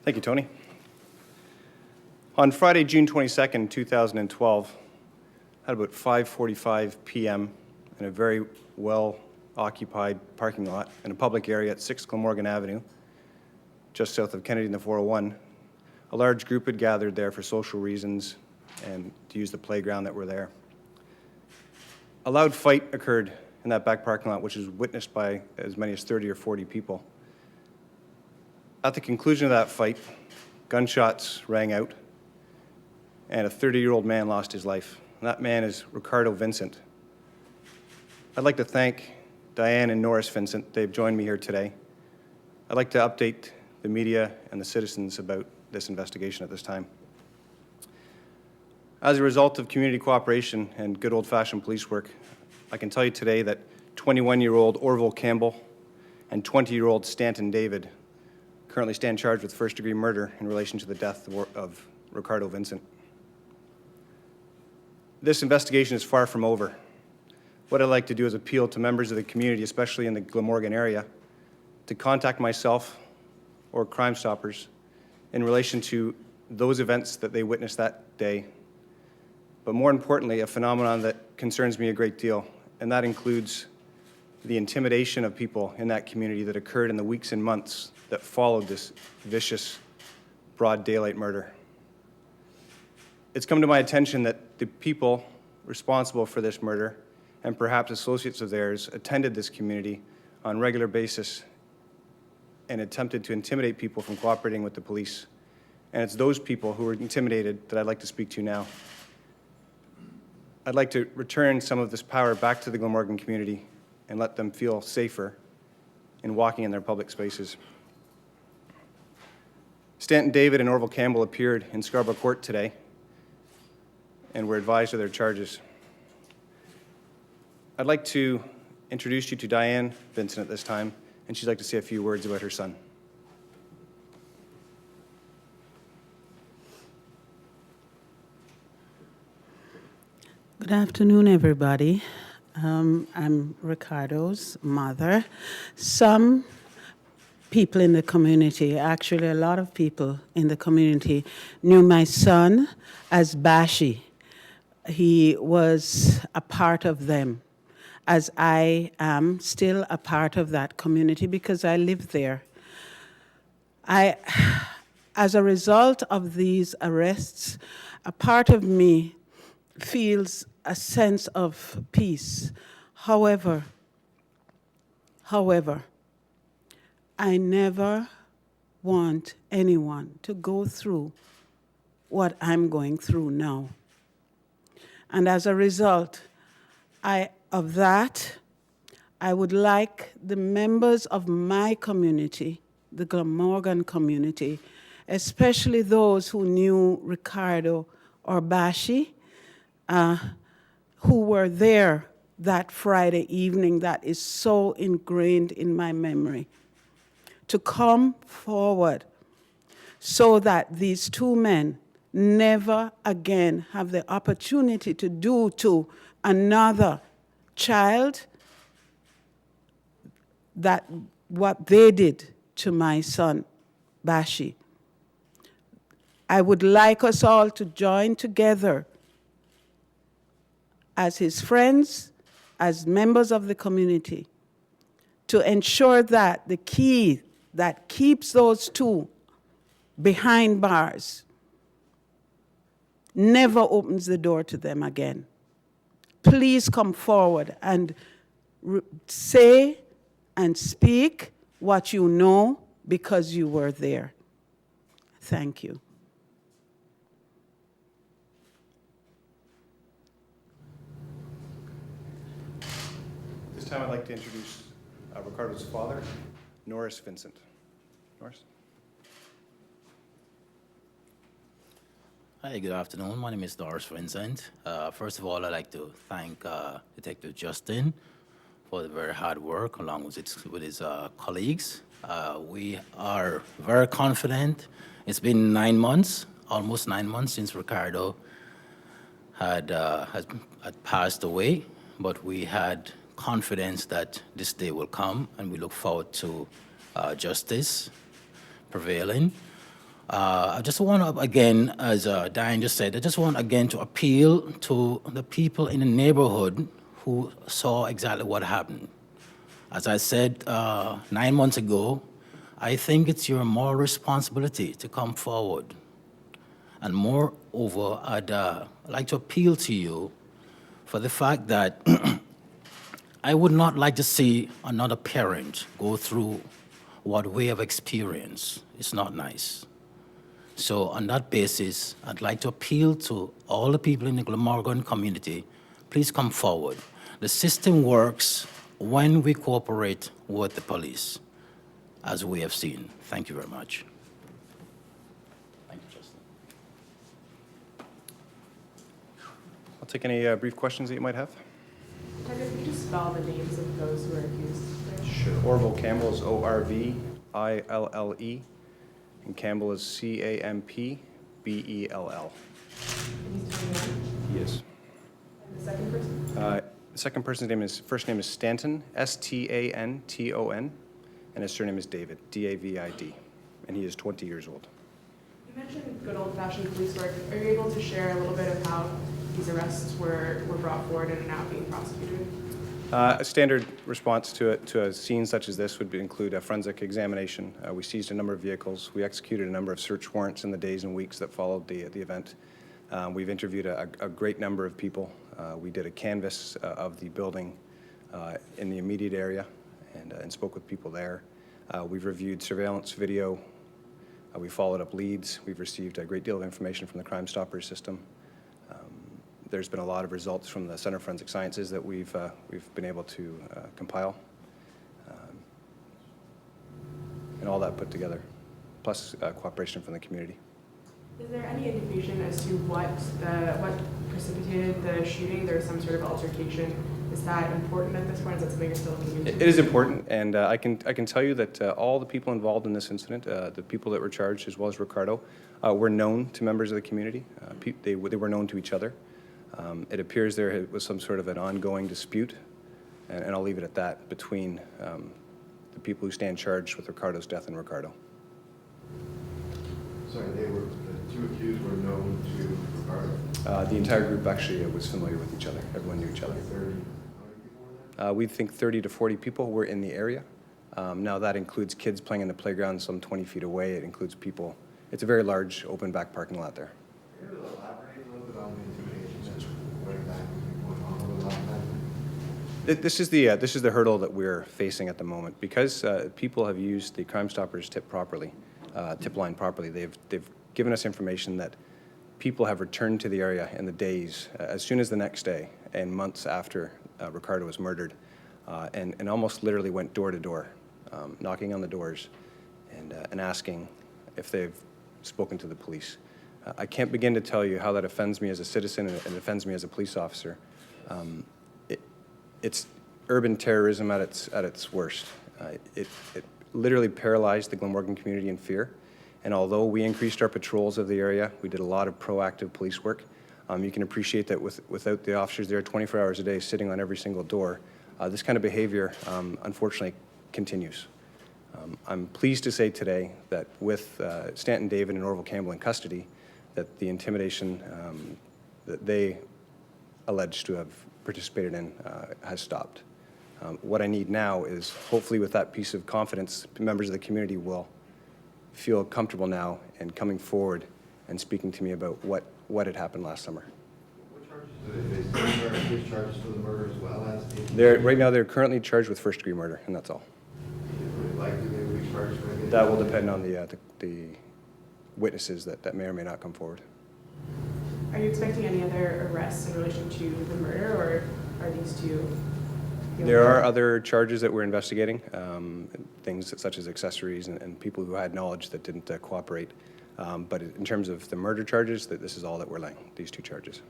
Thank you, Tony. On Friday, June 22nd, 2012, at about 5:45 p.m. in a very well-occupied parking lot in a public area at 6 Glamorgan Avenue, just south of Kennedy in the 401, a large group had gathered there for social reasons and to use the playground that were there. A loud fight occurred in that back parking lot, which was witnessed by as many as 30 or 40 people. At the conclusion of that fight, gunshots rang out, and a 30-year-old man lost his life. And that man is Ricardo Vincent. I'd like to thank Diane and Norris Vincent. They've joined me here today. I'd like to update the media and the citizens about this investigation at this time. As a result of community cooperation and good old-fashioned police work, I can tell you today that 21-year-old Orville Campbell and 20-year-old Stanton David currently stand charged with first-degree murder in relation to the death of Ricardo Vincent. This investigation is far from over. What I'd like to do is appeal to members of the community, especially in the Glamorgan area, to contact myself or Crime Stoppers in relation to those events that they witnessed that day. But more importantly, a phenomenon that concerns me a great deal, and that includes the intimidation of people in that community that occurred in the weeks and months that followed this vicious, broad daylight murder. It's come to my attention that the people responsible for this murder, and perhaps associates of theirs, attended this community on a regular basis and attempted to intimidate people from cooperating with the police. And it's those people who were intimidated that I'd like to speak to now. I'd like to return some of this power back to the Glamorgan community and let them feel safer in walking in their public spaces. Stanton David and Orville Campbell appeared in Scarborough Court today and were advised of their charges. I'd like to introduce you to Diane Vincent at this time, and she'd like to say a few words about her son. Good afternoon, everybody. I'm Ricardo's mother. Some people in the community, actually a lot of people in the community, knew my son as Bashie. He was a part of them, as I am still a part of that community because I live there. As a result of these arrests, a part of me feels a sense of peace. However, I never want anyone to go through what I'm going through now. And as a result of that, I would like the members of my community, the Glamorgan community, especially those who knew Ricardo or Bashie, who were there that Friday evening that is so ingrained in my memory, to come forward so that these two men never again have the opportunity to do to another child that what they did to my son, Bashie. I would like us all to join together as his friends, as members of the community, to ensure that the key that keeps those two behind bars never opens the door to them again. Please come forward and say and speak what you know because you were there. Thank you. This time I'd like to introduce Ricardo's father, Norris Vincent. Norris? Hi, good afternoon. My name is Norris Vincent. First of all, I'd like to thank Detective Justin for the very hard work along with his colleagues. We are very confident. It's been 9 months, almost 9 months since Ricardo had passed away, but we had confidence that this day will come, and we look forward to justice prevailing. I just want to, again, as Diane just said, I just want again to appeal to the people in the neighborhood who saw exactly what happened. As I said 9 months ago, I think it's your moral responsibility to come forward. And moreover, I'd like to appeal to you for the fact that I would not like to see another parent go through what we have experienced. It's not nice. So on that basis, I'd like to appeal to all the people in the Glamorgan community, please come forward. The system works when we cooperate with the police, as we have seen. Thank you very much. Thank you, Justin. I'll take any brief questions that you might have. Ricardo, can you just spell the names of those who are accused? Sure. Orville Campbell is O-R-V-I-L-L-E, and Campbell is C-A-M-P-B-E-L-L. And he's 21. He is. And the second person? The second person's first name is Stanton, S-T-A-N-T-O-N, and his surname is David, D-A-V-I-D, and he is 20 years old. You mentioned good old-fashioned police work. Are you able to share a little bit of how these arrests were brought forward and are now being prosecuted? A standard response to a scene such as this would include a forensic examination. We seized a number of vehicles. We executed a number of search warrants in the days and weeks that followed the event. We've interviewed a great number of people. We did a canvass of the building in the immediate area and spoke with people there. We've reviewed surveillance video. We followed up leads. We've received a great deal of information from the Crime Stoppers system. There's been a lot of results from the Center of Forensic Sciences that we've been able to compile, and all that put together, plus cooperation from the community. Is there any indication as to what precipitated the shooting? There was some sort of altercation. Is that important at this point? Is that something you're still looking into? It is important, and I can tell you that all the people involved in this incident, the people that were charged, as well as Ricardo, were known to members of the community. They were known to each other. It appears there was some sort of an ongoing dispute, and I'll leave it at that, between the people who stand charged with Ricardo's death and Ricardo. Sorry, the two accused were known to Ricardo? The entire group actually was familiar with each other. Everyone knew each other. 30. How many people were there? We think 30 to 40 people were in the area. Now that includes kids playing in the playground some 20 feet away. It includes people. It's a very large open back parking lot there. Can you elaborate a little bit on the intimidation that's what exactly has been going on over the last time? This is the hurdle that we're facing at the moment, because people have used the Crime Stoppers tip line properly. They've given us information that people have returned to the area in the days as soon as the next day and months after Ricardo was murdered, and almost literally went door to door, knocking on the doors and asking if they've spoken to the police. I can't begin to tell you how that offends me as a citizen and offends me as a police officer. It's urban terrorism at its worst. It literally paralyzed the Glamorgan community in fear. And although we increased our patrols of the area, we did a lot of proactive police work. You can appreciate that without the officers there 24 hours a day sitting on every single door, this kind of behavior, unfortunately, continues. I'm pleased to say today that with Stanton David and Orville Campbell in custody, that the intimidation that they alleged to have participated in has stopped. What I need now is, hopefully with that piece of confidence, members of the community will feel comfortable now in coming forward and speaking to me about what had happened last summer. What charges do they face? Are they charges for the murder as well as Right now they're currently charged with first-degree murder, and that's all. likely they will be charged with it? That will depend on the witnesses that may or may not come forward. Are you expecting any other arrests in relation to the murder, or are these two? There are other charges that we're investigating, things such as accessories and people who had knowledge that didn't cooperate. But in terms of the murder charges, this is all that we're laying, these two charges.